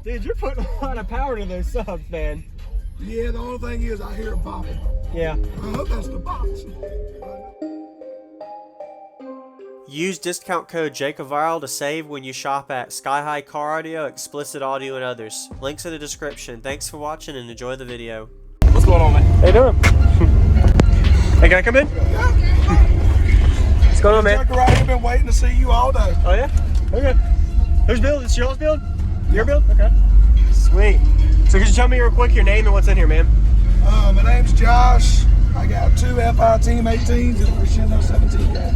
Dude, you're putting a lot of power to those subs, man. Yeah, the only thing is I hear it popping. Yeah. I hope that's the box. Use discount code JacobViral to save when you shop at SkyHigh Car Audio, Xplicit Audio, and others. Links in the description. Thanks for watching and enjoy the video. What's going on, man? How you doing? Hey, can I come in? Yeah. What's going on, man? I've been waiting to see you all day. Oh, yeah? Okay. Whose build? It's y'all's build? Your build? Okay. Sweet. So could you tell me real quick your name and what's in here, man? My name's Josh. I got 2 FI Team 18s and a Cresendo 17 guy.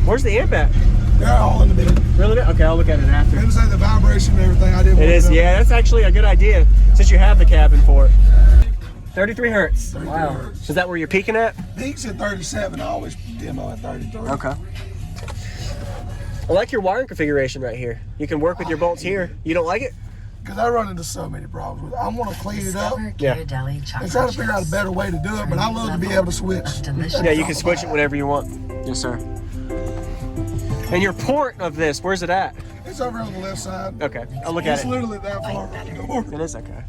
Where's the amp at? They're all in the middle. Really? Okay, I'll look at it after. Didn't say the vibration and everything. I didn't. It is, yeah. That's actually a good idea since you have the cabin for it. 33 hertz. 33 wow. hertz. Is that where you're peaking at? Peaks at 37. I always demo at 33. Okay. I like your wiring configuration right here. You can work with your bolts here. You don't like it? Because I run into so many problems with it. I want to clean it up. Yeah. And try to figure out a better way to do it, but I love to be able to switch. Yeah, you can switch it whenever you want. Yes, sir. And your port of this, where's it at? It's over on the left side. Okay, I'll look at It's it. literally that far from the door. It is okay.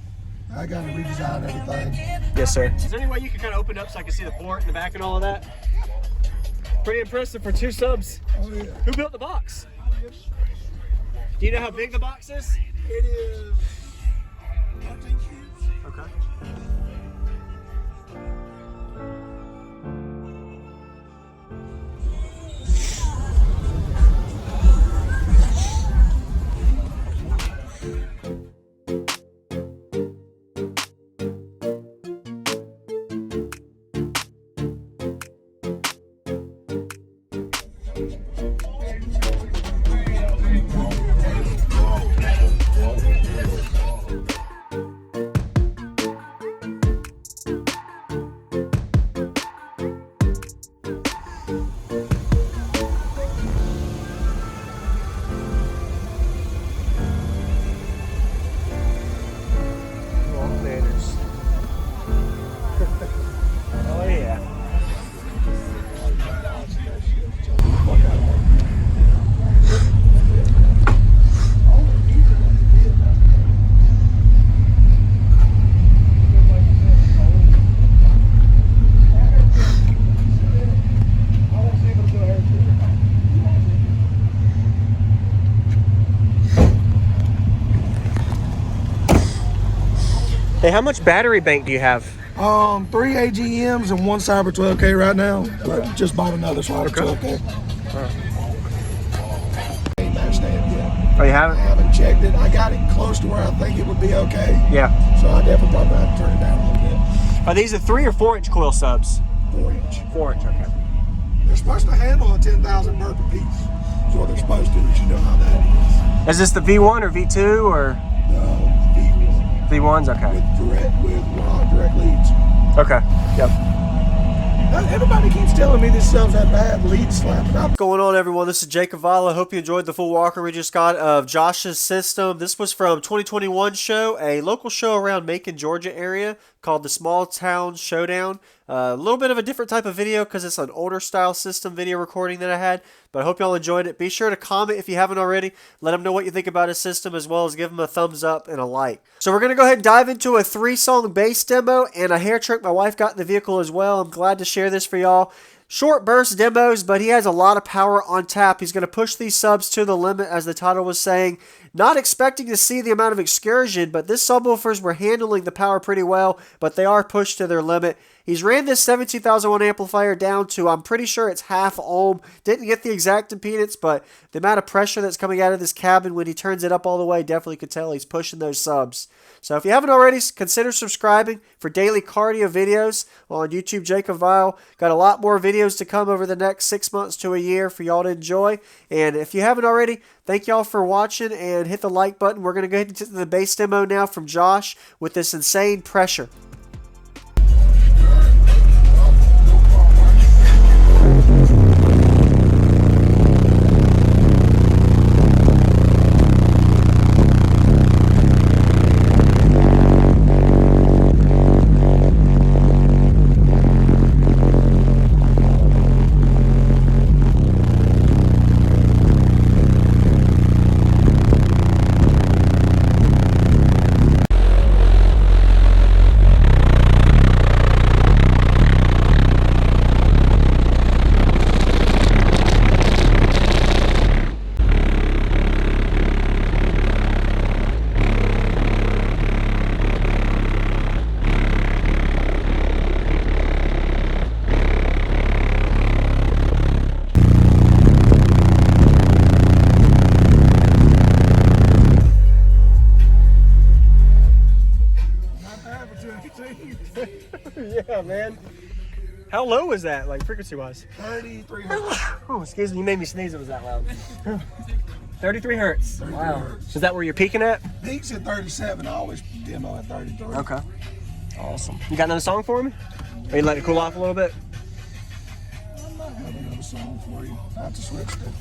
I got to redesign everything. Yes, sir. Is there any way you can kind of open up so I can see the port in the back and all of that? Pretty impressive for 2 subs. Oh, yeah. Who built the box? Do you know how big the box is? It is 13 cubes. Okay. Alternators. Oh yeah. Hey, how much battery bank do you have? 3 AGMs and 1 Cyber 12K right now. But just bought another Cyber 12K. Ain't matched that yet. Oh, you I haven't? haven't checked it. I got it close to where I think it would be okay. Yeah. So I definitely probably have to turn it down a little bit. Are these the 3 or 4 inch coil subs? 4 inch. 4 inch, okay. They're supposed to handle a 10,000 burp a piece. That's what they're supposed to, but you know how that Is this the V1 or V2 or is. V1s? Okay. With direct leads. Okay. Yep. Everybody keeps telling me this stuff's that bad lead slapping. What's going on, everyone? This is JacobViral. I hope you enjoyed the full walker we just got of Josh's system. This was from 2021 show, a local show around Macon, Georgia area called the Small Town Showdown. A little bit of a different type of video because it's an older style system video recording that I had, but I hope y'all enjoyed it. Be sure to comment if you haven't already. Let him know what you think about his system, as well as give him a thumbs up and a like. So we're going to go ahead and dive into a 3-song bass demo and a hair trick my wife got in the vehicle as well. I'm glad to share this for y'all. Short burst demos, but he has a lot of power on tap. He's going to push these subs to the limit, as the title was saying. Not expecting to see the amount of excursion, but this subwoofers were handling the power pretty well, but they are pushed to their limit. He's ran this 17,001 amplifier down to, I'm pretty sure it's half ohm. Didn't get the exact impedance, but the amount of pressure that's coming out of this cabin when he turns it up all the way, definitely could tell he's pushing those subs. So if you haven't already, consider subscribing for daily cardio videos on YouTube, JacobViral. Got a lot more videos to come over the next 6 months to a year for y'all to enjoy. And if you haven't already, thank y'all for watching and hit the like button. We're going to go ahead and get to the bass demo now from Josh with this insane pressure. How low was that, like frequency wise? 33 hertz. Oh, excuse me, you made me sneeze. It was that loud. 33 hertz. 33 Wow. hertz. Is that where you're peaking at? Peaks at 37. I always demo at 33. Okay. Awesome. You got another song for me? Or you let it cool off a little bit? I might have another song for you. I have to switch to.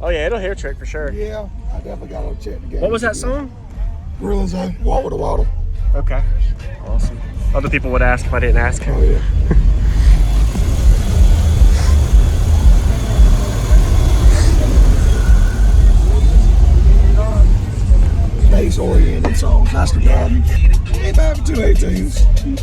Oh yeah, it'll hair trick for sure. Yeah, I definitely got to check the game. What was that song? Gorilla Zone, Water to Water. Okay. Awesome. Other people would ask if I didn't ask. Oh yeah. Bass oriented songs, that's the problem. Ain't bad for 218s.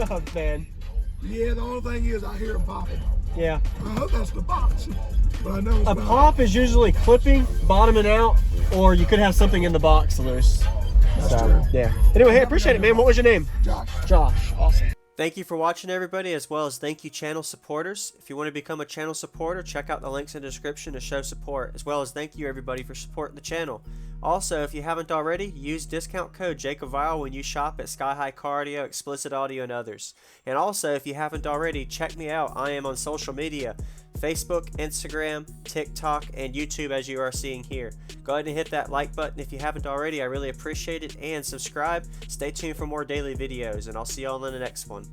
subs, man. Yeah, the only thing is I hear them popping. Yeah. I hope that's the box, but I know it's A not. pop is usually clipping, bottoming out, or you could have something in the box loose. That's true. Yeah. Anyway, hey, appreciate it, man. What was your name? Josh. Josh. Awesome. Thank you for watching, everybody, as well as thank you, channel supporters. If you want to become a channel supporter, check out the links in the description to show support, as well as thank you, everybody, for supporting the channel. Also, if you haven't already, use discount code JacobViral when you shop at SkyHigh Cardio, Xplicit Audio, and others. And also, if you haven't already, check me out. I am on social media, Facebook, Instagram, TikTok, and YouTube, as you are seeing here. Go ahead and hit that like button if you haven't already. I really appreciate it. And subscribe. Stay tuned for more daily videos, and I'll see you all in the next one.